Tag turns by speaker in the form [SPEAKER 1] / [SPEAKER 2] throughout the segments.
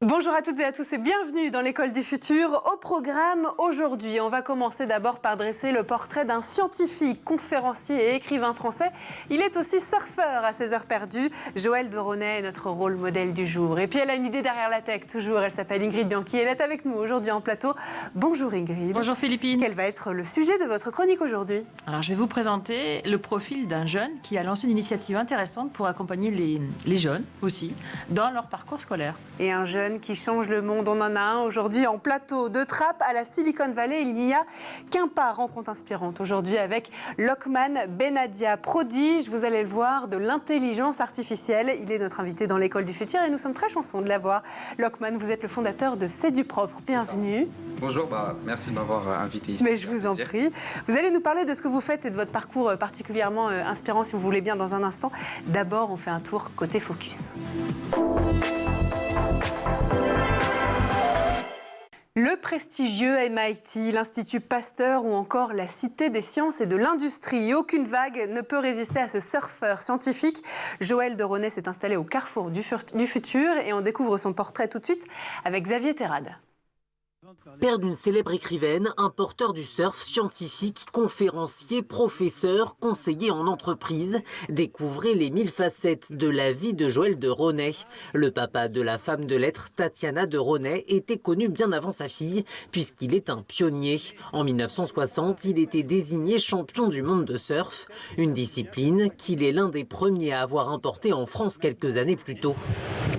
[SPEAKER 1] Bonjour à toutes et à tous et bienvenue dans l'école du futur. Au programme aujourd'hui, on va commencer d'abord par dresser le portrait d'un scientifique, conférencier et écrivain français. Il est aussi surfeur à ses heures perdues. Joëlle de Ronet est notre rôle modèle du jour. Et puis elle a une idée derrière la tech, toujours. Elle s'appelle Ingrid Bianchi. Elle est avec nous aujourd'hui en plateau. Bonjour Ingrid.
[SPEAKER 2] Bonjour Philippine.
[SPEAKER 1] Quel va être le sujet de votre chronique aujourd'hui?
[SPEAKER 2] Alors je vais vous présenter le profil d'un jeune qui a lancé une initiative intéressante pour accompagner les jeunes aussi dans leur parcours scolaire.
[SPEAKER 1] Et un jeune qui change le monde, on en a un aujourd'hui en plateau de Trappes à la Silicon Valley. Il n'y a qu'un pas, rencontre inspirante aujourd'hui avec Lokman Benadia, prodige, vous allez le voir, de l'intelligence artificielle. Il est notre invité dans l'école du futur et nous sommes très chanceux de l'avoir. Lokman, vous êtes le fondateur de C'est du propre. Bienvenue.
[SPEAKER 3] Bonjour, merci de m'avoir invité ici.
[SPEAKER 1] Mais je vous en prie. Vous allez nous parler de ce que vous faites et de votre parcours particulièrement inspirant, si vous voulez bien, dans un instant. D'abord, on fait un tour côté focus. Le prestigieux MIT, l'Institut Pasteur ou encore la Cité des sciences et de l'industrie. Aucune vague ne peut résister à ce surfeur scientifique. Joëlle de Ronet s'est installé au carrefour du futur et on découvre son portrait tout de suite avec Xavier Terrade.
[SPEAKER 4] Père d'une célèbre écrivaine, un porteur du surf, scientifique, conférencier, professeur, conseiller en entreprise, découvrez les 1000 facettes de la vie de Joëlle de Ronet. Le papa de la femme de lettres Tatiana de Ronet était connu bien avant sa fille, puisqu'il est un pionnier. En 1960, il était désigné champion du monde de surf, une discipline qu'il est l'un des premiers à avoir importé en France quelques années plus tôt.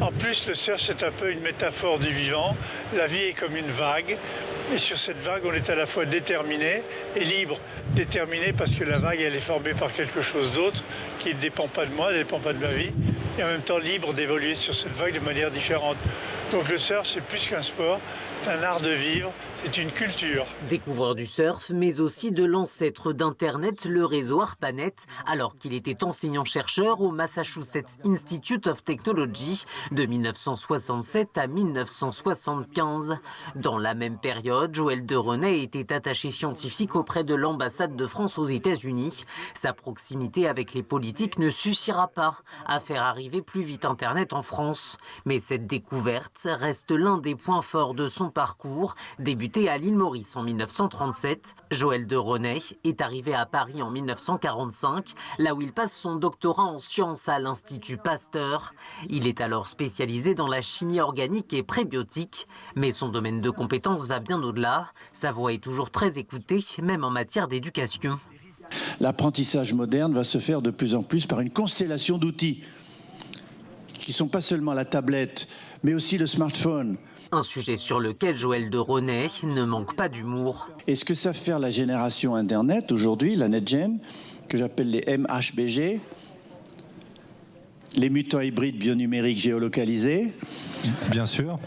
[SPEAKER 5] En plus, le surf, c'est un peu une métaphore du vivant. La vie est comme une vague. Et sur cette vague, on est à la fois déterminé et libre. Déterminé parce que la vague, elle est formée par quelque chose d'autre qui ne dépend pas de moi, ne dépend pas de ma vie. Et en même temps libre d'évoluer sur cette vague de manière différente. Donc le surf, c'est plus qu'un sport, c'est un art de vivre, c'est une culture.
[SPEAKER 4] Découvreur du surf, mais aussi de l'ancêtre d'Internet, le réseau ARPANET, alors qu'il était enseignant-chercheur au Massachusetts Institute of Technology de 1967 à 1975. Dans la même période, Joëlle de Ronet était attaché scientifique auprès de l'ambassade de France aux États-Unis. Sa proximité avec les politiques ne suffira pas à faire arriver plus vite Internet en France. Mais cette découverte reste l'un des points forts de son parcours. Débuté à l'île Maurice en 1937, Joëlle de Ronet est arrivé à Paris en 1945, là où il passe son doctorat en sciences à l'Institut Pasteur. Il est alors spécialisé dans la chimie organique et prébiotique, mais son domaine de compétences va bien au-delà. Sa voix est toujours très écoutée, même en matière d'éducation.
[SPEAKER 6] L'apprentissage moderne va se faire de plus en plus par une constellation d'outils qui ne sont pas seulement la tablette, mais aussi le smartphone.
[SPEAKER 4] Un sujet sur lequel Joëlle de Ronet ne manque pas d'humour.
[SPEAKER 6] Et ce que savent faire la génération Internet aujourd'hui, la NetGen, que j'appelle les MHBG, les mutants hybrides bionumériques géolocalisés.
[SPEAKER 7] Bien sûr.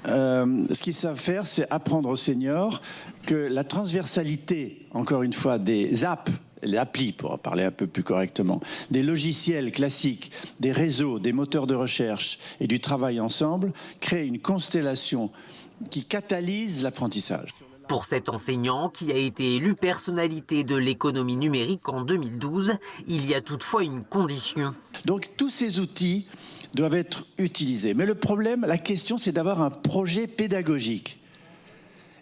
[SPEAKER 6] Ce qu'ils savent faire, c'est apprendre aux seniors que la transversalité, encore une fois, des apps, les applis pour parler un peu plus correctement, des logiciels classiques, des réseaux, des moteurs de recherche et du travail ensemble, crée une constellation qui catalyse l'apprentissage.
[SPEAKER 4] Pour cet enseignant, qui a été élu personnalité de l'économie numérique en 2012, il y a toutefois une condition.
[SPEAKER 6] Donc tous ces outils doivent être utilisés. Mais le problème, la question, c'est d'avoir un projet pédagogique.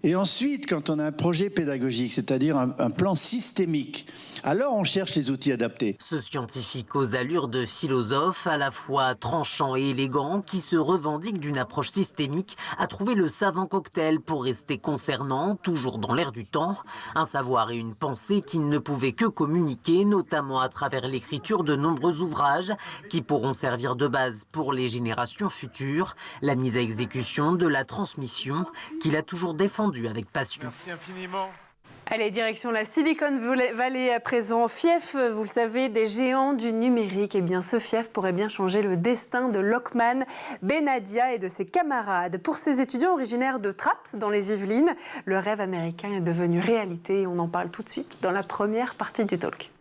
[SPEAKER 6] Et ensuite, quand on a un projet pédagogique, c'est-à-dire un plan systémique, alors on cherche les outils adaptés.
[SPEAKER 4] Ce scientifique aux allures de philosophe, à la fois tranchant et élégant, qui se revendique d'une approche systémique, a trouvé le savant cocktail pour rester concernant, toujours dans l'air du temps. Un savoir et une pensée qu'il ne pouvait que communiquer, notamment à travers l'écriture de nombreux ouvrages qui pourront servir de base pour les générations futures. La mise à exécution de la transmission qu'il a toujours défendue avec passion.
[SPEAKER 8] Merci infiniment.
[SPEAKER 1] Allez, direction la Silicon Valley à présent. Fief, vous le savez, des géants du numérique. Eh bien, ce fief pourrait bien changer le destin de Lokman Benadia et de ses camarades. Pour ces étudiants originaires de Trappes, dans les Yvelines, le rêve américain est devenu réalité. On en parle tout de suite dans la première partie du talk.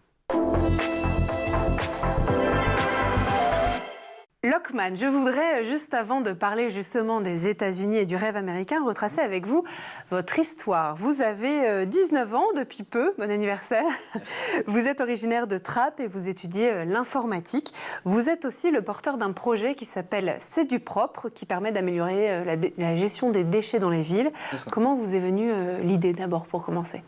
[SPEAKER 1] Lokman Lokman, je voudrais, juste avant de parler justement des États-Unis et du rêve américain, retracer avec vous votre histoire. Vous avez 19 ans depuis peu, bon anniversaire. Vous êtes originaire de Trappes et vous étudiez l'informatique. Vous êtes aussi le porteur d'un projet qui s'appelle C'est du propre, qui permet d'améliorer la gestion des déchets dans les villes. Comment vous est venue l'idée d'abord pour commencer?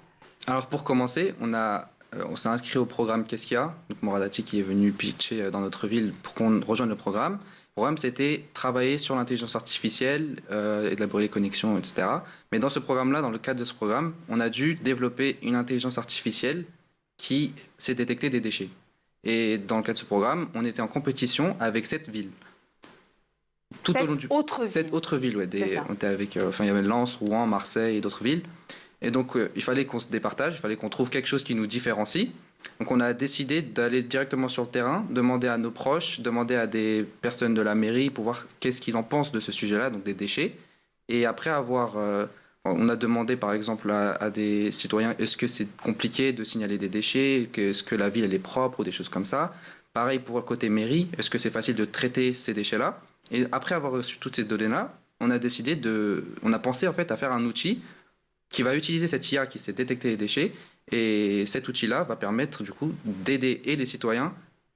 [SPEAKER 3] Alors pour commencer, on s'est inscrit au programme Qu'est-ce qu'il y a? Donc Moradati qui est venu pitcher dans notre ville pour qu'on rejoigne le programme. Le programme, c'était travailler sur l'intelligence artificielle, élaborer les connexions, etc. Mais dans ce programme-là, dans le cadre de ce programme, on a dû développer une intelligence artificielle qui sait détecter des déchets. Et dans le cadre de ce programme, on était en compétition avec 7 villes. Tout au long du... 7 autres villes, ouais. On était avec, il y avait Lens, Rouen, Marseille et d'autres villes. Et donc, il fallait qu'on se départage, il fallait qu'on trouve quelque chose qui nous différencie. Donc, on a décidé d'aller directement sur le terrain, demander à nos proches, demander à des personnes de la mairie pour voir qu'est-ce qu'ils en pensent de ce sujet-là, donc des déchets. Et après avoir... on a demandé, par exemple, à des citoyens, est-ce que c'est compliqué de signaler des déchets? Est-ce que la ville, elle est propre ou des choses comme ça? Pareil pour le côté mairie, est-ce que c'est facile de traiter ces déchets-là? Et après avoir reçu toutes ces données-là, on a pensé en fait à faire un outil qui va utiliser cette IA qui sait détecter les déchets, et cet outil-là va permettre du coup d'aider et les citoyens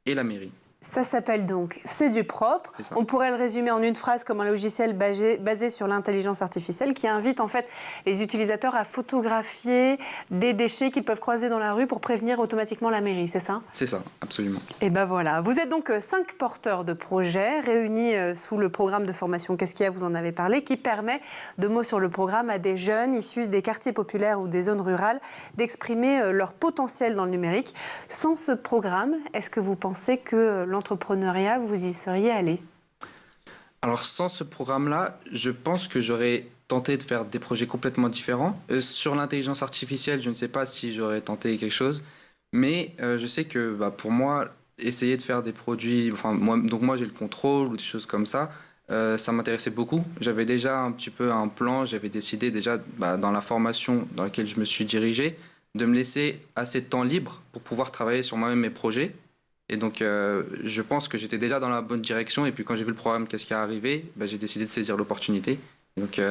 [SPEAKER 3] et la mairie.
[SPEAKER 1] Ça s'appelle donc C'est du propre. On pourrait le résumer en une phrase comme un logiciel basé sur l'intelligence artificielle qui invite en fait les utilisateurs à photographier des déchets qu'ils peuvent croiser dans la rue pour prévenir automatiquement la mairie, c'est ça?
[SPEAKER 3] C'est ça, absolument.
[SPEAKER 1] Et ben voilà, vous êtes donc 5 porteurs de projets réunis sous le programme de formation Qu'est-ce qu'il y a, vous en avez parlé, qui permet, 2 mots sur le programme, à des jeunes issus des quartiers populaires ou des zones rurales d'exprimer leur potentiel dans le numérique. Sans ce programme, est-ce que vous pensez que l'entrepreneuriat, vous y seriez allé?
[SPEAKER 3] Alors sans ce programme-là, je pense que j'aurais tenté de faire des projets complètement différents. Sur l'intelligence artificielle, je ne sais pas si j'aurais tenté quelque chose, mais je sais que pour moi, essayer de faire des produits, moi j'ai le contrôle ou des choses comme ça, ça m'intéressait beaucoup. J'avais déjà un petit peu un plan, j'avais décidé déjà dans la formation dans laquelle je me suis dirigé, de me laisser assez de temps libre pour pouvoir travailler sur moi-même mes projets. Et donc, je pense que j'étais déjà dans la bonne direction. Et puis, quand j'ai vu le programme Qu'est-ce qui est arrivé, j'ai décidé de saisir l'opportunité. Donc,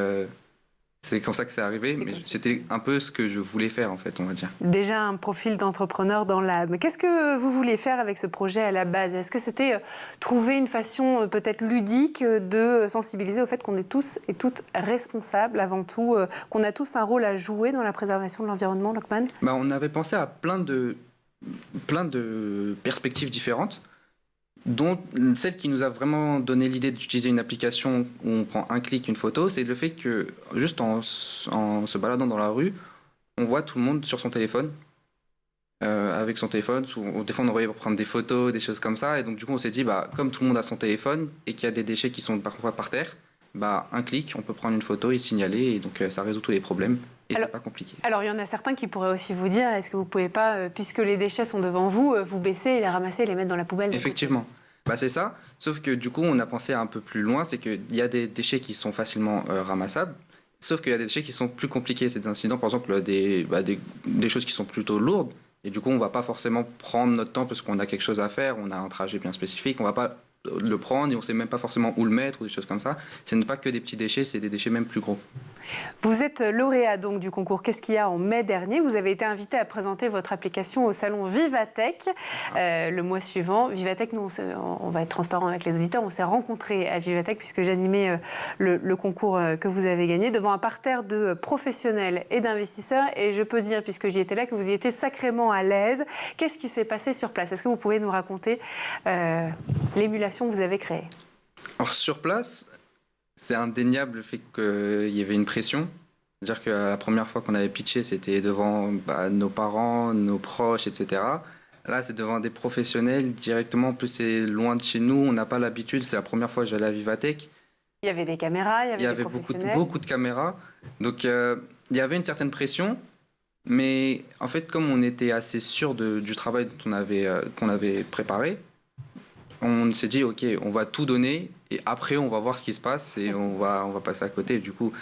[SPEAKER 3] c'est comme ça que c'est arrivé. Mais c'était un peu ce que je voulais faire, en fait, on va dire.
[SPEAKER 1] Déjà un profil d'entrepreneur dans l'âme. Qu'est-ce que vous vouliez faire avec ce projet à la base? Est-ce que c'était trouver une façon peut-être ludique de sensibiliser au fait qu'on est tous et toutes responsables, avant tout, qu'on a tous un rôle à jouer dans la préservation de l'environnement, Lokman?
[SPEAKER 3] On avait pensé à plein de perspectives différentes, dont celle qui nous a vraiment donné l'idée d'utiliser une application où on prend un clic, une photo, c'est le fait que juste en se baladant dans la rue, on voit tout le monde sur son téléphone, avec son téléphone. Des fois on envoyait pour prendre des photos, des choses comme ça, et donc du coup on s'est dit, comme tout le monde a son téléphone et qu'il y a des déchets qui sont parfois par terre, un clic, on peut prendre une photo et signaler, et donc ça résout tous les problèmes. Et c'est pas compliqué.
[SPEAKER 1] Alors, il y en a certains qui pourraient aussi vous dire, est-ce que vous ne pouvez pas, puisque les déchets sont devant vous, vous baisser, les ramasser et les mettre dans la poubelle?
[SPEAKER 3] Effectivement. C'est ça. Sauf que du coup, on a pensé un peu plus loin, c'est qu'il y a des déchets qui sont facilement ramassables, sauf qu'il y a des déchets qui sont plus compliqués. C'est des incidents, par exemple, des choses qui sont plutôt lourdes. Et du coup, on ne va pas forcément prendre notre temps parce qu'on a quelque chose à faire, on a un trajet bien spécifique, on ne va pas le prendre et on ne sait même pas forcément où le mettre ou des choses comme ça. Ce n'est pas que des petits déchets, c'est des déchets même plus gros.
[SPEAKER 1] Vous êtes lauréat donc du concours Qu'est-ce qu'il y a en mai dernier. Vous avez été invité à présenter votre application au salon Vivatech le mois suivant. Vivatech, nous, on va être transparent avec les auditeurs, on s'est rencontrés à Vivatech puisque j'animais le concours que vous avez gagné devant un parterre de professionnels et d'investisseurs. Et je peux dire, puisque j'y étais là, que vous y étiez sacrément à l'aise. Qu'est-ce qui s'est passé sur place? Est-ce que vous pouvez nous raconter l'émulation que vous avez créée?
[SPEAKER 3] Alors sur place, c'est indéniable le fait qu'il y avait une pression. C'est-à-dire que la première fois qu'on avait pitché, c'était devant nos parents, nos proches, etc. Là, c'est devant des professionnels directement. En plus, c'est loin de chez nous. On n'a pas l'habitude. C'est la première fois que j'allais à Vivatech.
[SPEAKER 1] Il y avait des caméras, il y avait des professionnels.
[SPEAKER 3] beaucoup de caméras. Donc, il y avait une certaine pression. Mais en fait, comme on était assez sûr du travail qu'on avait préparé, on s'est dit, OK, on va tout donner et après, on va voir ce qui se passe et on va passer à côté. Du coup,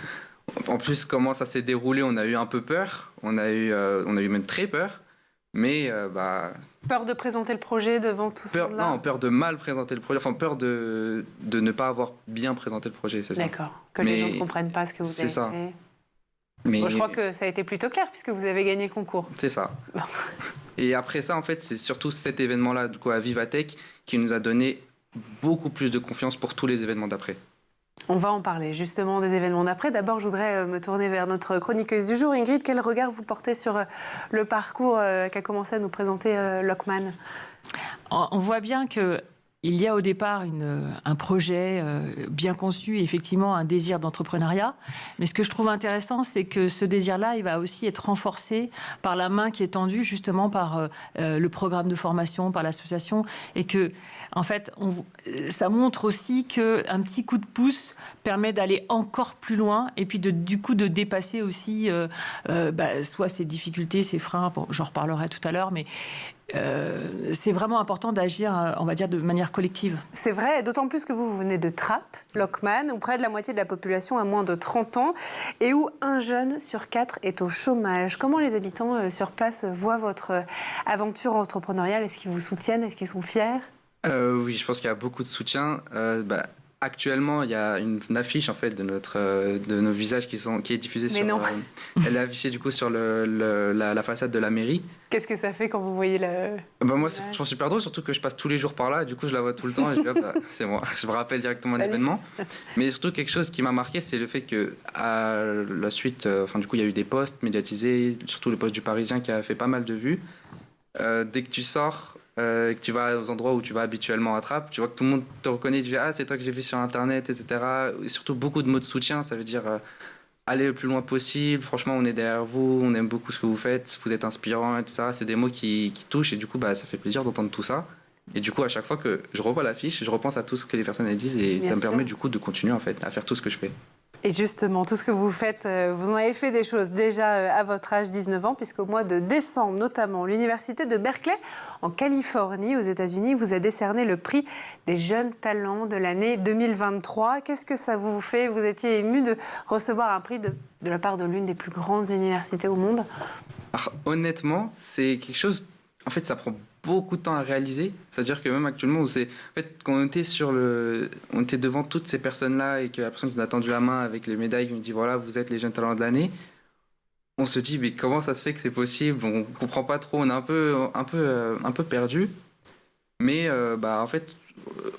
[SPEAKER 3] en plus, comment ça s'est déroulé, on a eu un peu peur. On a eu même très peur. Mais
[SPEAKER 1] Peur de présenter le projet devant tout ce monde-là?
[SPEAKER 3] Non, peur de mal présenter le projet, enfin peur de ne pas avoir bien présenté le projet, c'est ça.
[SPEAKER 1] D'accord, que les gens ne comprennent pas ce que vous avez fait.
[SPEAKER 3] Mais
[SPEAKER 1] je crois que ça a été plutôt clair puisque vous avez gagné le concours.
[SPEAKER 3] C'est ça. Et après ça, en fait, c'est surtout cet événement-là, du coup, à Vivatech, qui nous a donné beaucoup plus de confiance pour tous les événements d'après.
[SPEAKER 1] On va en parler justement des événements d'après. D'abord, je voudrais me tourner vers notre chroniqueuse du jour. Ingrid, quel regard vous portez sur le parcours qu'a commencé à nous présenter Lockman?
[SPEAKER 2] On voit bien que il y a au départ un projet bien conçu et effectivement un désir d'entrepreneuriat. Mais ce que je trouve intéressant, c'est que ce désir-là, il va aussi être renforcé par la main qui est tendue justement par le programme de formation, par l'association. Et que, en fait, ça montre aussi qu'un petit coup de pouce permet d'aller encore plus loin et puis du coup de dépasser aussi soit ses difficultés, ses freins. Bon, j'en reparlerai tout à l'heure, mais c'est vraiment important d'agir, on va dire, de manière collective.
[SPEAKER 1] C'est vrai, d'autant plus que vous venez de Trappes, Lockman, où près de la moitié de la population a moins de 30 ans et où 1 jeune sur 4 est au chômage. Comment les habitants sur place voient votre aventure entrepreneuriale? Est-ce qu'ils vous soutiennent? Est-ce qu'ils sont fiers?
[SPEAKER 3] Oui, je pense qu'il y a beaucoup de soutien. Actuellement, il y a une affiche en fait de nos visages qui est diffusée sur. Elle est affichée du coup sur la façade de la mairie.
[SPEAKER 1] Qu'est-ce que ça fait quand vous voyez
[SPEAKER 3] moi, je trouve super drôle, surtout que je passe tous les jours par là. Et du coup, je la vois tout le temps et je dis, c'est moi. Je me rappelle directement l'événement. Mais surtout quelque chose qui m'a marqué, c'est le fait que à la suite, du coup, il y a eu des posts médiatisés, surtout le post du Parisien qui a fait pas mal de vues. Dès que tu sors. Que tu vas aux endroits où tu vas habituellement à Trappes, tu vois que tout le monde te reconnaît, tu dis c'est toi que j'ai vu sur internet, etc. Et surtout beaucoup de mots de soutien, ça veut dire allez le plus loin possible, franchement on est derrière vous, on aime beaucoup ce que vous faites, vous êtes inspirant, etc. C'est des mots qui touchent et du coup ça fait plaisir d'entendre tout ça. Et du coup à chaque fois que je revois l'affiche, je repense à tout ce que les personnes elles disent et ça me permet du coup de continuer en fait à faire tout ce que je fais.
[SPEAKER 1] Et justement, tout ce que vous faites, vous en avez fait des choses déjà à votre âge, 19 ans, puisqu'au mois de décembre, notamment, l'université de Berkeley, en Californie, aux États-Unis, vous a décerné le prix des jeunes talents de l'année 2023. Qu'est-ce que ça vous fait? Vous étiez ému de recevoir un prix de la part de l'une des plus grandes universités au monde?
[SPEAKER 3] Alors, honnêtement, c'est quelque chose... En fait, ça prend beaucoup de temps à réaliser. C'est-à-dire que même actuellement, quand on était devant toutes ces personnes-là et que la personne qui nous a tendu la main avec les médailles, qui nous dit voilà, vous êtes les jeunes talents de l'année, on se dit mais comment ça se fait que c'est possible? On comprend pas trop, on est un peu perdu. Mais en fait,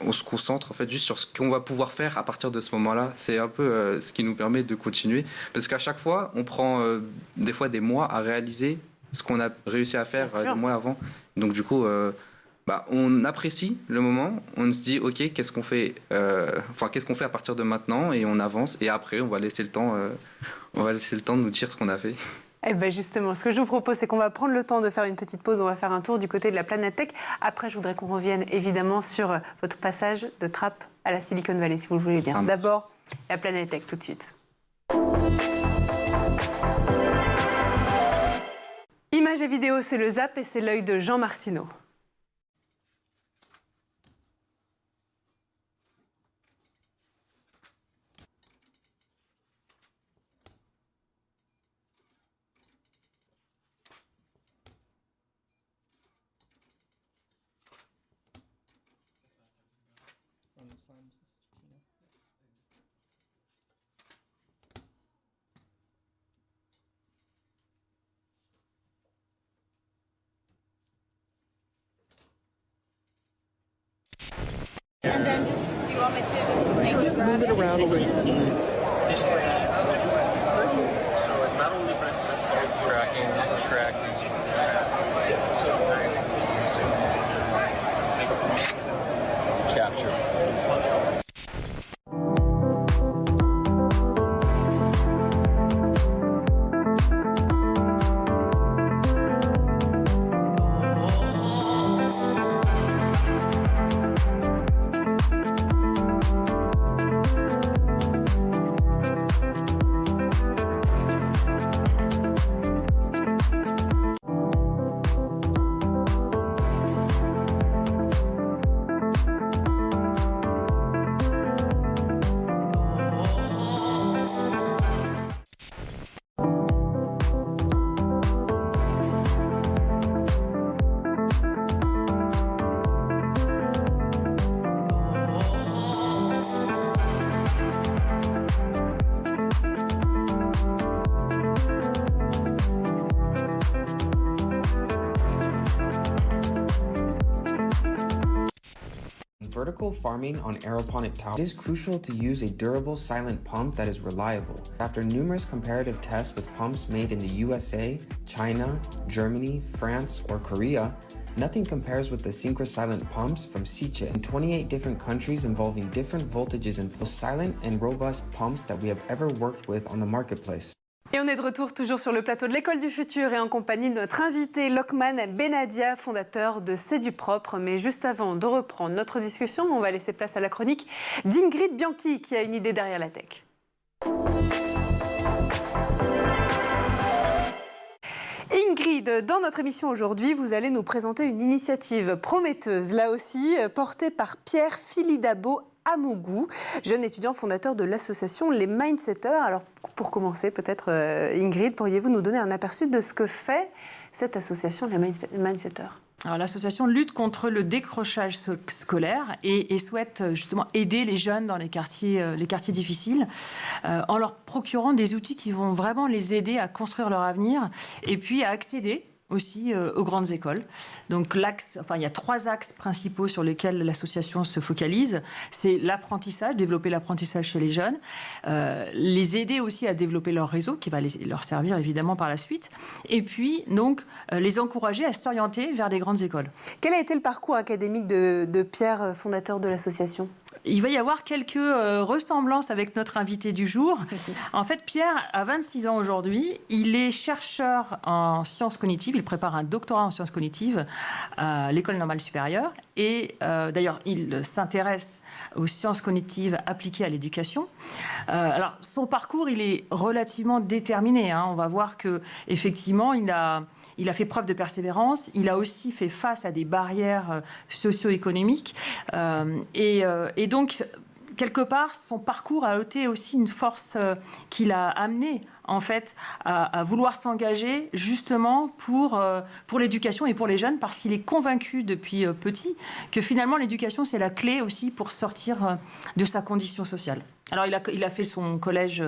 [SPEAKER 3] on se concentre en fait juste sur ce qu'on va pouvoir faire à partir de ce moment-là. C'est un peu ce qui nous permet de continuer, parce qu'à chaque fois, on prend des fois des mois à réaliser ce qu'on a réussi à faire des mois avant. Donc du coup, on apprécie le moment, on se dit ok, qu'est-ce qu'on fait à partir de maintenant, et on avance, et après on va laisser le temps de nous dire ce qu'on a fait.
[SPEAKER 1] Eh bien justement, ce que je vous propose, c'est qu'on va prendre le temps de faire une petite pause, on va faire un tour du côté de la Planète Tech. Après, je voudrais qu'on revienne évidemment sur votre passage de Trappes à la Silicon Valley, si vous le voulez bien. D'abord, la Planète Tech tout de suite. Images et vidéos, c'est le Zap et c'est l'œil de Jean Martineau.
[SPEAKER 7] And then just, do you want me to make it grab it?
[SPEAKER 8] Around a little.
[SPEAKER 9] So it's not only tracking. Capture.
[SPEAKER 8] vertical farming on aeroponic towers, it is crucial to use a durable silent pump that is reliable. After numerous comparative tests with pumps made in the USA, China, Germany, France, or Korea, nothing compares with the Syncra silent pumps from Siche in 28 different countries involving different voltages and silent and robust pumps that we have ever worked with on the marketplace.
[SPEAKER 1] Et on est de retour toujours sur le plateau de l'École du Futur et en compagnie de notre invité Lokman Benadia, fondateur de C'est du propre. Mais juste avant de reprendre notre discussion, on va laisser place à la chronique d'Ingrid Bianchi qui a une idée derrière la tech. Ingrid, dans notre émission aujourd'hui, vous allez nous présenter une initiative prometteuse, là aussi portée par Pierre Philidabo Amougou, jeune étudiant fondateur de l'association Les Mindsetters. Alors, pour commencer, peut-être, Ingrid, pourriez-vous nous donner un aperçu de ce que fait cette association Les Mindsetters ?
[SPEAKER 2] Alors, l'association lutte contre le décrochage scolaire et souhaite justement aider les jeunes dans les quartiers difficiles en leur procurant des outils qui vont vraiment les aider à construire leur avenir et puis à accéder aussi aux grandes écoles. Donc il y a 3 axes principaux sur lesquels l'association se focalise. C'est l'apprentissage, développer l'apprentissage chez les jeunes, les aider aussi à développer leur réseau, qui va leur servir évidemment par la suite, et puis donc les encourager à s'orienter vers des grandes écoles.
[SPEAKER 1] Quel a été le parcours académique de Pierre, fondateur de l'association ?
[SPEAKER 2] Il va y avoir quelques ressemblances avec notre invité du jour. En fait, Pierre a 26 ans aujourd'hui. Il est chercheur en sciences cognitives. Il prépare un doctorat en sciences cognitives à l'École normale supérieure. Et d'ailleurs, il s'intéresse aux sciences cognitives appliquées à l'éducation. Alors, son parcours, il est relativement déterminé. On va voir qu'effectivement, il a fait preuve de persévérance. Il a aussi fait face à des barrières socio-économiques. Et donc, quelque part, son parcours a été aussi une force qui l'a amené, en fait, à vouloir s'engager justement pour l'éducation et pour les jeunes, parce qu'il est convaincu depuis petit que finalement, l'éducation, c'est la clé aussi pour sortir de sa condition sociale. Alors, il a fait son collège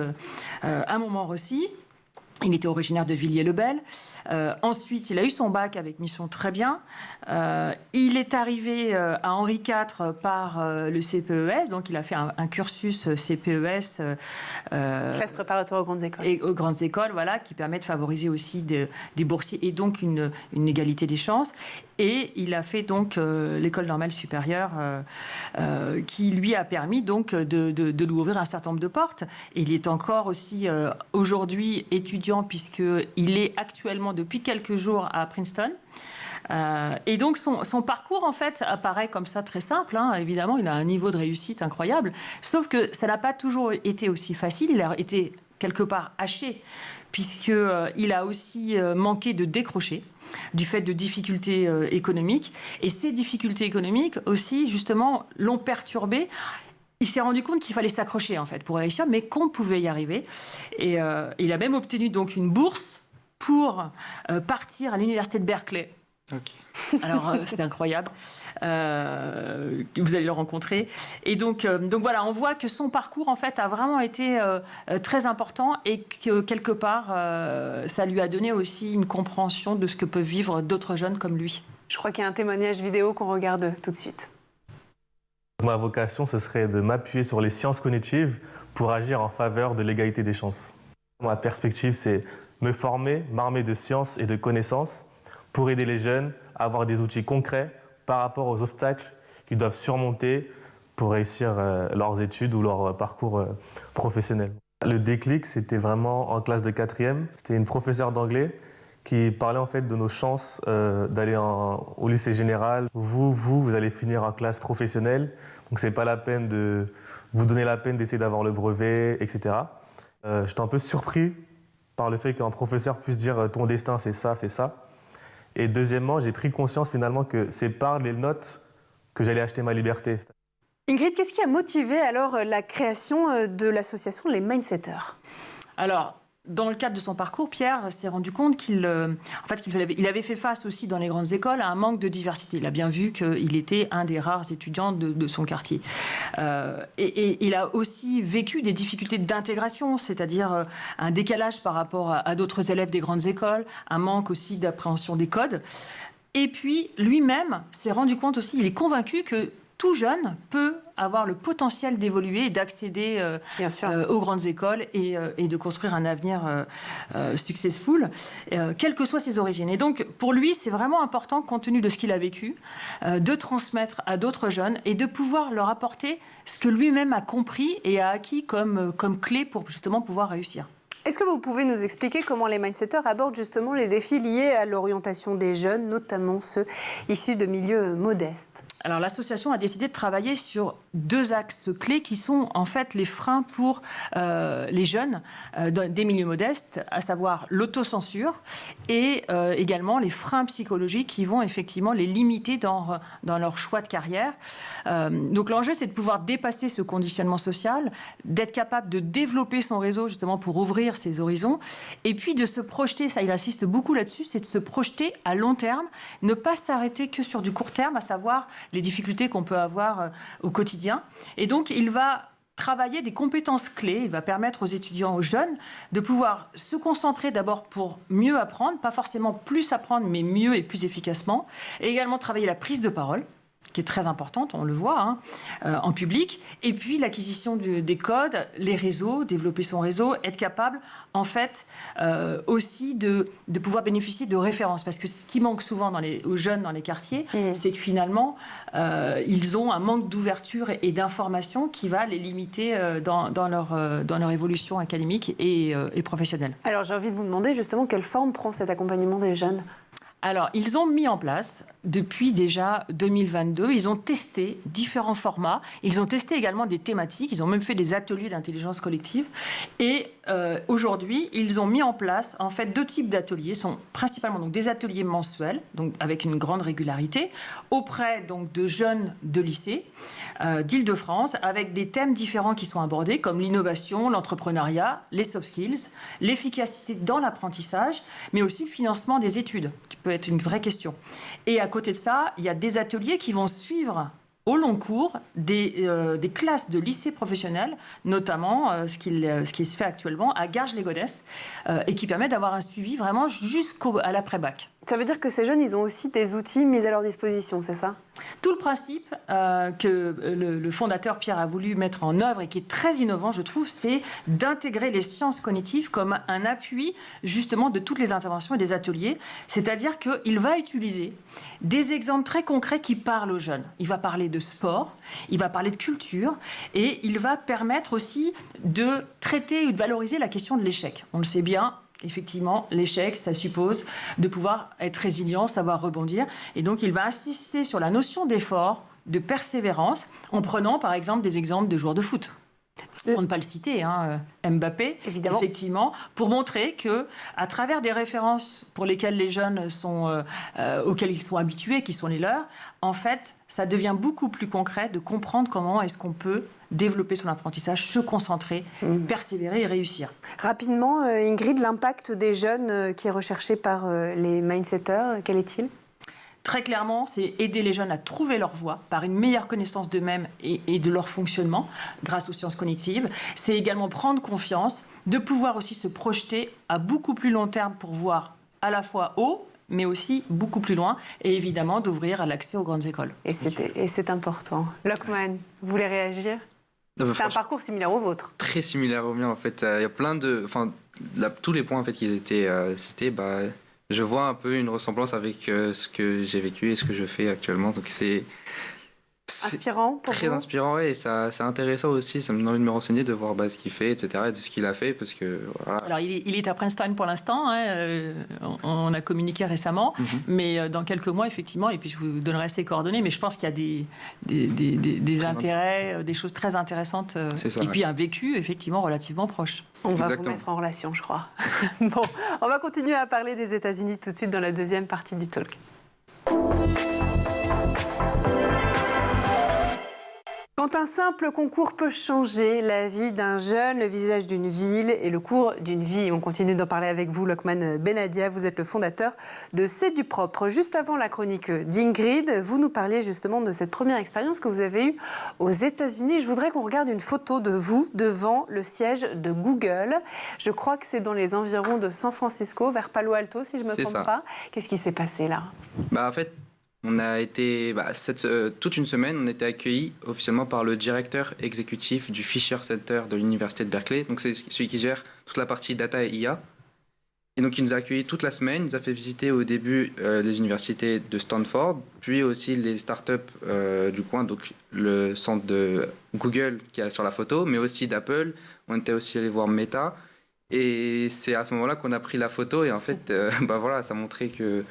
[SPEAKER 2] à Montmorency. Il était originaire de Villiers-le-Bel. Ensuite, il a eu son bac avec mission très bien. Il est arrivé à Henri IV par le CPES, donc il a fait un cursus CPES.
[SPEAKER 1] Classe préparatoire aux grandes écoles.
[SPEAKER 2] Et aux grandes écoles, voilà, qui permet de favoriser aussi des boursiers et donc une égalité des chances. Et il a fait donc l'école normale supérieure qui lui a permis donc de lui ouvrir un certain nombre de portes. Et il est encore aussi aujourd'hui étudiant puisqu'il est actuellement depuis quelques jours à Princeton. Et donc son parcours en fait apparaît comme ça très simple. Évidemment, il a un niveau de réussite incroyable. Sauf que ça n'a pas toujours été aussi facile. Il a été quelque part haché puisqu'il a aussi manqué de décrocher du fait de difficultés économiques. Et ces difficultés économiques aussi, justement, l'ont perturbé. Il s'est rendu compte qu'il fallait s'accrocher, en fait, pour réussir, mais qu'on pouvait y arriver. Et il a même obtenu donc une bourse pour partir à l'université de Berkeley. Okay. Alors, c'était incroyable. Vous allez le rencontrer. Et donc voilà, on voit que son parcours, en fait, a vraiment été très important et que, quelque part, ça lui a donné aussi une compréhension de ce que peuvent vivre d'autres jeunes comme lui.
[SPEAKER 1] Je crois qu'il y a un témoignage vidéo qu'on regarde tout de suite.
[SPEAKER 10] Ma vocation, ce serait de m'appuyer sur les sciences cognitives pour agir en faveur de l'égalité des chances. Ma perspective, c'est me former, m'armer de sciences et de connaissances pour aider les jeunes à avoir des outils concrets par rapport aux obstacles qu'ils doivent surmonter pour réussir leurs études ou leur parcours professionnel. Le déclic, c'était vraiment en classe de 4e. C'était une professeure d'anglais qui parlait en fait de nos chances d'aller au lycée général. Vous allez finir en classe professionnelle, donc c'est pas la peine de vous donner la peine d'essayer d'avoir le brevet, etc. J'étais un peu surpris par le fait qu'un professeur puisse dire ton destin c'est ça, c'est ça. Et deuxièmement, j'ai pris conscience finalement que c'est par les notes que j'allais acheter ma liberté.
[SPEAKER 1] Ingrid, qu'est-ce qui a motivé alors la création de l'association Les Mindsetters ?
[SPEAKER 2] Alors, dans le cadre de son parcours, Pierre s'est rendu compte qu'il avait fait face aussi dans les grandes écoles à un manque de diversité. Il a bien vu qu'il était un des rares étudiants de son quartier. Et il a aussi vécu des difficultés d'intégration, c'est-à-dire un décalage par rapport à d'autres élèves des grandes écoles, un manque aussi d'appréhension des codes. Et puis, lui-même s'est rendu compte aussi, il est convaincu que tout jeune peut avoir le potentiel d'évoluer et d'accéder aux grandes écoles et de construire un avenir successful, quelles que soient ses origines. Et donc, pour lui, c'est vraiment important, compte tenu de ce qu'il a vécu, de transmettre à d'autres jeunes et de pouvoir leur apporter ce que lui-même a compris et a acquis comme clé pour justement pouvoir réussir.
[SPEAKER 1] Est-ce que vous pouvez nous expliquer comment les mindsetters abordent justement les défis liés à l'orientation des jeunes, notamment ceux issus de milieux modestes ?
[SPEAKER 2] Alors l'association a décidé de travailler sur 2 axes clés qui sont en fait les freins pour les jeunes des milieux modestes, à savoir l'autocensure et également les freins psychologiques qui vont effectivement les limiter dans leur choix de carrière. Donc l'enjeu, c'est de pouvoir dépasser ce conditionnement social, d'être capable de développer son réseau justement pour ouvrir ses horizons et puis de se projeter, ça il insiste beaucoup là-dessus, c'est de se projeter à long terme, ne pas s'arrêter que sur du court terme, à savoir les difficultés qu'on peut avoir au quotidien. Et donc, il va travailler des compétences clés. Il va permettre aux étudiants, aux jeunes, de pouvoir se concentrer d'abord pour mieux apprendre, pas forcément plus apprendre, mais mieux et plus efficacement. Et également travailler la prise de parole, qui est très importante, on le voit, en public. Et puis l'acquisition des codes, les réseaux, développer son réseau, être capable, en fait, aussi de pouvoir bénéficier de références. Parce que ce qui manque souvent aux jeunes dans les quartiers, c'est que finalement, ils ont un manque d'ouverture et d'information qui va les limiter dans leur évolution académique et professionnelle.
[SPEAKER 1] Alors j'ai envie de vous demander justement quelle forme prend cet accompagnement des jeunes ?
[SPEAKER 2] Alors, ils ont mis en place, depuis déjà 2022, ils ont testé différents formats. Ils ont testé également des thématiques. Ils ont même fait des ateliers d'intelligence collective. Et aujourd'hui, ils ont mis en place, en fait, 2 types d'ateliers. Ce sont principalement donc, des ateliers mensuels, donc avec une grande régularité, auprès donc, de jeunes de lycée d'Île-de-France, avec des thèmes différents qui sont abordés, comme l'innovation, l'entrepreneuriat, les soft skills, l'efficacité dans l'apprentissage, mais aussi le financement des études, qui peut être une vraie question. Et à côté de ça, il y a des ateliers qui vont suivre au long cours des classes de lycée professionnel, notamment ce qui se fait actuellement à Garges-les-Gonesse, et qui permet d'avoir un suivi vraiment jusqu'à l'après-bac.
[SPEAKER 1] Ça veut dire que ces jeunes, ils ont aussi des outils mis à leur disposition, c'est ça ?
[SPEAKER 2] Tout le principe que le fondateur Pierre a voulu mettre en œuvre et qui est très innovant, je trouve, c'est d'intégrer les sciences cognitives comme un appui justement de toutes les interventions et des ateliers. C'est-à-dire qu'il va utiliser des exemples très concrets qui parlent aux jeunes. Il va parler de sport, il va parler de culture et il va permettre aussi de traiter ou de valoriser la question de l'échec. On le sait bien. Effectivement, l'échec, ça suppose de pouvoir être résilient, savoir rebondir. Et donc, il va insister sur la notion d'effort, de persévérance, en prenant, par exemple, des exemples de joueurs de foot. Pour ne pas le citer, Mbappé, évidemment. Effectivement, pour montrer que, à travers des références pour lesquelles les jeunes auxquelles ils sont habitués, qui sont les leurs, en fait, ça devient beaucoup plus concret de comprendre comment est-ce qu'on peut développer son apprentissage, se concentrer, persévérer et réussir.
[SPEAKER 1] Rapidement, Ingrid, l'impact des jeunes qui est recherché par les mindsetters, quel est-il ?
[SPEAKER 2] Très clairement, c'est aider les jeunes à trouver leur voie par une meilleure connaissance d'eux-mêmes et de leur fonctionnement grâce aux sciences cognitives. C'est également prendre confiance, de pouvoir aussi se projeter à beaucoup plus long terme pour voir à la fois haut, mais aussi beaucoup plus loin, et évidemment d'ouvrir à l'accès aux grandes écoles.
[SPEAKER 1] Et c'est important. Lockman, vous voulez réagir ? C'est un parcours similaire au vôtre.
[SPEAKER 3] Très similaire au mien, en fait. Il y a plein de... tous les points en fait, qui étaient cités, je vois un peu une ressemblance avec ce que j'ai vécu et ce que je fais actuellement. Donc c'est
[SPEAKER 1] inspirant pour
[SPEAKER 3] très
[SPEAKER 1] vous.
[SPEAKER 3] Inspirant, ouais, et c'est intéressant aussi. Ça me donne envie de me renseigner, de voir ce qu'il fait, etc., et de ce qu'il a fait, parce que voilà.
[SPEAKER 2] Alors il est à Princeton pour l'instant. On a communiqué récemment, mais dans quelques mois effectivement. Et puis je vous donnerai ses coordonnées. Mais je pense qu'il y a des intérêts, des choses très intéressantes.
[SPEAKER 3] Ça,
[SPEAKER 2] et puis un vécu effectivement relativement proche.
[SPEAKER 1] On va vous mettre en relation, je crois. Bon, on va continuer à parler des États-Unis tout de suite dans la deuxième partie du talk. Quand un simple concours peut changer la vie d'un jeune, le visage d'une ville et le cours d'une vie. On continue d'en parler avec vous, Lockman Benadia. Vous êtes le fondateur de C'est du propre. Juste avant la chronique d'Ingrid, vous nous parliez justement de cette première expérience que vous avez eue aux États-Unis. Je voudrais qu'on regarde une photo de vous devant le siège de Google. Je crois que c'est dans les environs de San Francisco, vers Palo Alto, si je ne me trompe pas. Qu'est-ce qui s'est passé là ?
[SPEAKER 3] En fait, On a été, toute une semaine, on était accueillis officiellement par le directeur exécutif du Fisher Center de l'Université de Berkeley. Donc c'est celui qui gère toute la partie data et IA. Et donc il nous a accueillis toute la semaine. Il nous a fait visiter au début les universités de Stanford, puis aussi les startups du coin, donc le centre de Google qui est sur la photo, mais aussi d'Apple. On était aussi allé voir Meta. Et c'est à ce moment-là qu'on a pris la photo. Et en fait, ça montrait que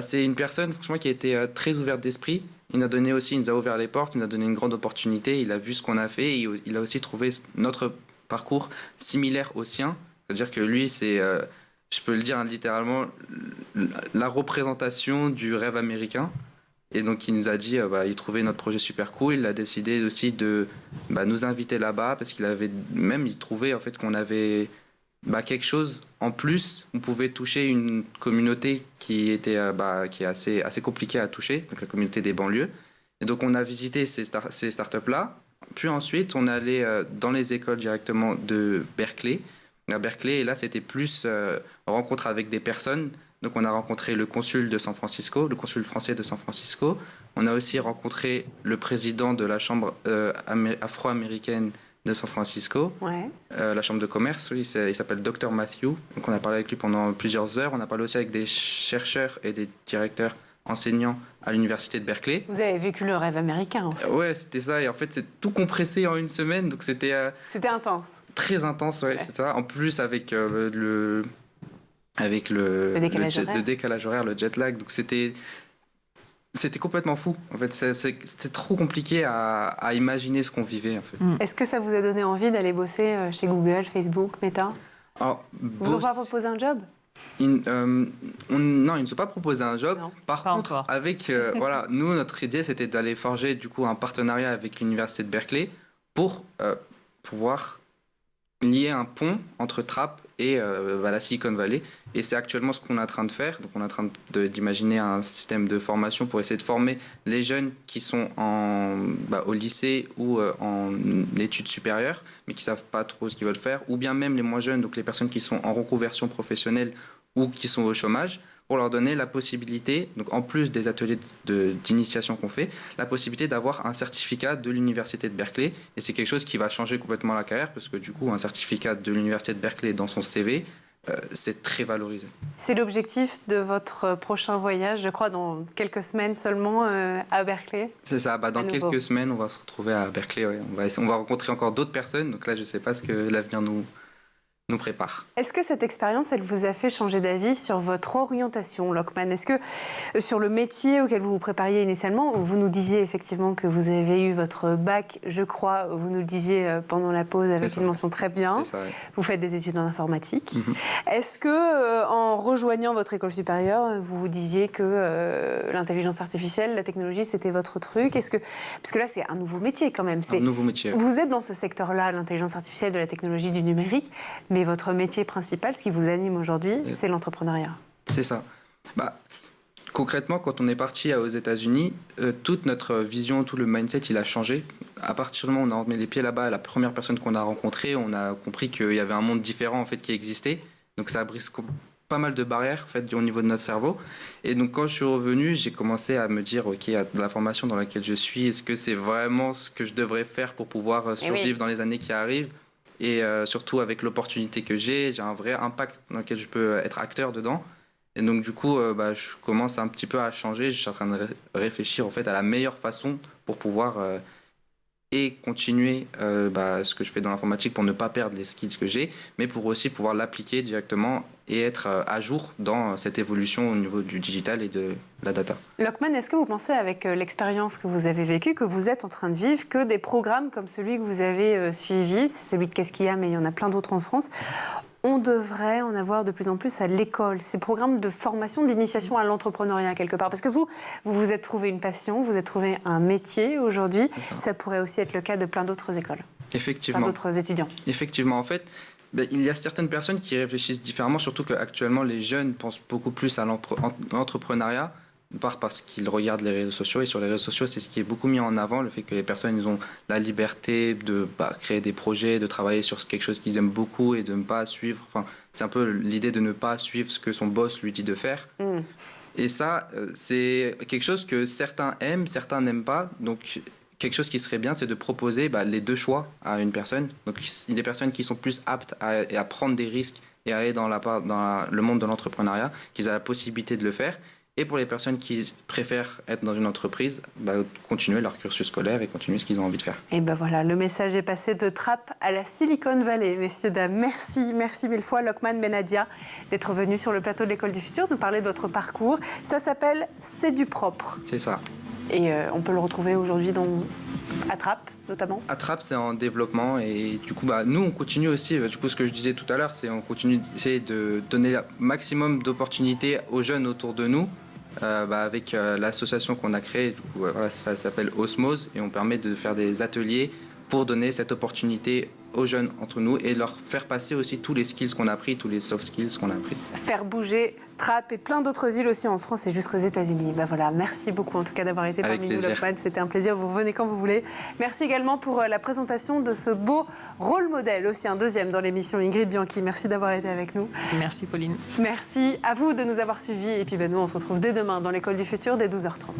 [SPEAKER 3] c'est une personne franchement qui a été très ouverte d'esprit. Il nous a ouvert les portes, il nous a donné une grande opportunité. Il a vu ce qu'on a fait et il a aussi trouvé notre parcours similaire au sien. C'est-à-dire que lui, c'est, je peux le dire littéralement, la représentation du rêve américain. Et donc il nous a dit, il trouvait notre projet super cool. Il a décidé aussi de nous inviter là-bas parce il trouvait en fait qu'on avait quelque chose en plus. On pouvait toucher une communauté qui était qui est assez compliquée à toucher, donc la communauté des banlieues. Et donc on a visité ces startups-là. Puis ensuite, on est allé dans les écoles directement de Berkeley. À Berkeley, et là, c'était plus rencontre avec des personnes. Donc on a rencontré le consul de San Francisco, le consul français de San Francisco. On a aussi rencontré le président de la chambre afro-américaine de San Francisco, la chambre de commerce, il s'appelle Dr Matthew. Donc on a parlé avec lui pendant plusieurs heures. On a parlé aussi avec des chercheurs et des directeurs enseignants à l'université de Berkeley.
[SPEAKER 1] Vous avez vécu le rêve américain.
[SPEAKER 3] Ouais, c'était ça. Et en fait, c'est tout compressé en une semaine. Donc c'était
[SPEAKER 1] intense.
[SPEAKER 3] Très intense, ouais. C'est ça. En plus avec le décalage horaire, le jet lag. Donc c'était complètement fou. En fait, c'était trop compliqué à imaginer ce qu'on vivait. En fait.
[SPEAKER 1] Est-ce que ça vous a donné envie d'aller bosser chez Google, Facebook, Meta? Vous ont pas proposé un job?
[SPEAKER 3] Non, ils ne sont pas proposé un job.
[SPEAKER 2] Non,
[SPEAKER 3] Par contre,
[SPEAKER 2] encore.
[SPEAKER 3] avec nous, notre idée, c'était d'aller forger du coup un partenariat avec l'université de Berkeley pour pouvoir lier un pont entre Trapp et la Silicon Valley. Et c'est actuellement ce qu'on est en train de faire. Donc, on est en train d'imaginer un système de formation pour essayer de former les jeunes qui sont au lycée ou en études supérieures, mais qui ne savent pas trop ce qu'ils veulent faire, ou bien même les moins jeunes, donc les personnes qui sont en reconversion professionnelle ou qui sont au chômage, pour leur donner la possibilité, donc en plus des ateliers d'initiation qu'on fait, la possibilité d'avoir un certificat de l'université de Berkeley. Et c'est quelque chose qui va changer complètement la carrière, parce que du coup, un certificat de l'université de Berkeley dans son CV, c'est très valorisé.
[SPEAKER 1] C'est l'objectif de votre prochain voyage, je crois, dans quelques semaines seulement à Berkeley.
[SPEAKER 3] C'est ça, dans quelques semaines, on va se retrouver à Berkeley. Ouais. On va rencontrer encore d'autres personnes, donc là, je ne sais pas ce que l'avenir nous prépare.
[SPEAKER 1] Est-ce que cette expérience, elle vous a fait changer d'avis sur votre orientation, Lockman? Est-ce que sur le métier auquel vous vous prépariez initialement, vous nous disiez effectivement que vous avez eu votre bac, je crois, vous nous le disiez pendant la pause avec une mention très bien.
[SPEAKER 3] Ça, ouais.
[SPEAKER 1] Vous faites des études en informatique. Est-ce que en rejoignant votre école supérieure, vous vous disiez que l'intelligence artificielle, la technologie, c'était votre truc? Parce que là, c'est un nouveau métier quand même.
[SPEAKER 3] Un nouveau métier.
[SPEAKER 1] Vous êtes dans ce secteur-là, l'intelligence artificielle, de la technologie, du numérique, mais votre métier principal, ce qui vous anime aujourd'hui, c'est l'entrepreneuriat.
[SPEAKER 3] C'est ça. Concrètement, quand on est parti aux États-Unis, toute notre vision, tout le mindset, il a changé. À partir du moment où on a mis les pieds là-bas, la première personne qu'on a rencontrée, on a compris qu'il y avait un monde différent en fait qui existait. Donc ça a brisé pas mal de barrières en fait au niveau de notre cerveau. Et donc quand je suis revenu, j'ai commencé à me dire ok, la formation dans laquelle je suis, est-ce que c'est vraiment ce que je devrais faire pour pouvoir survivre dans les années qui arrivent? Et surtout avec l'opportunité que j'ai un vrai impact dans lequel je peux être acteur dedans. Et donc du coup, je commence un petit peu à changer. Je suis en train de réfléchir en fait à la meilleure façon pour pouvoir et continuer ce que je fais dans l'informatique pour ne pas perdre les skills que j'ai, mais pour aussi pouvoir l'appliquer directement et être à jour dans cette évolution au niveau du digital et de la data.
[SPEAKER 1] Lockman, est-ce que vous pensez, avec l'expérience que vous avez vécue, que vous êtes en train de vivre, que des programmes comme celui que vous avez suivi, c'est celui de Qu'est-ce qu'il y a, mais il y en a plein d'autres en France, on devrait en avoir de plus en plus à l'école, ces programmes de formation, d'initiation à l'entrepreneuriat quelque part? Parce que vous vous êtes trouvé une passion, vous êtes trouvé un métier aujourd'hui, ça pourrait aussi être le cas de plein d'autres écoles.
[SPEAKER 3] Effectivement.
[SPEAKER 1] Plein d'autres étudiants.
[SPEAKER 3] Effectivement, en fait, il y a certaines personnes qui réfléchissent différemment, surtout qu'actuellement les jeunes pensent beaucoup plus à l'entrepreneuriat, parce qu'ils regardent les réseaux sociaux, et sur les réseaux sociaux, c'est ce qui est beaucoup mis en avant, le fait que les personnes ils ont la liberté de créer des projets, de travailler sur quelque chose qu'ils aiment beaucoup et de ne pas suivre, c'est un peu l'idée de ne pas suivre ce que son boss lui dit de faire. Et ça, c'est quelque chose que certains aiment, certains n'aiment pas. Donc, quelque chose qui serait bien, c'est de proposer les deux choix à une personne. Donc, il y a des personnes qui sont plus aptes à prendre des risques et à aller dans le monde de l'entrepreneuriat, qu'ils aient la possibilité de le faire. Et pour les personnes qui préfèrent être dans une entreprise, continuer leur cursus scolaire et continuer ce qu'ils ont envie de faire.
[SPEAKER 1] Et voilà, le message est passé de Trappes à la Silicon Valley. Messieurs, dames, merci mille fois, Lokman Benadia, d'être venu sur le plateau de l'École du Futur, nous parler de votre parcours. Ça s'appelle C'est du propre.
[SPEAKER 3] C'est ça.
[SPEAKER 1] Et on peut le retrouver aujourd'hui à Trappes, notamment.
[SPEAKER 3] À Trappes, c'est en développement et du coup, nous, on continue aussi. Du coup, ce que je disais tout à l'heure, c'est on continue d'essayer de donner un maximum d'opportunités aux jeunes autour de nous. Avec l'association qu'on a créée, du coup, ça s'appelle Osmose et on permet de faire des ateliers pour donner cette opportunité aux jeunes entre nous et leur faire passer aussi tous les skills qu'on a appris, tous les soft skills qu'on a appris.
[SPEAKER 1] Faire bouger Trappes et plein d'autres villes aussi en France et jusqu'aux États-Unis. Merci beaucoup en tout cas d'avoir été parmi nous, Lokman. C'était un plaisir, vous revenez quand vous voulez. Merci également pour la présentation de ce beau rôle modèle, aussi un deuxième dans l'émission, Ingrid Bianchi. Merci d'avoir été avec nous.
[SPEAKER 2] Merci Pauline.
[SPEAKER 1] Merci à vous de nous avoir suivis et puis nous on se retrouve dès demain dans l'École du Futur dès 12h30.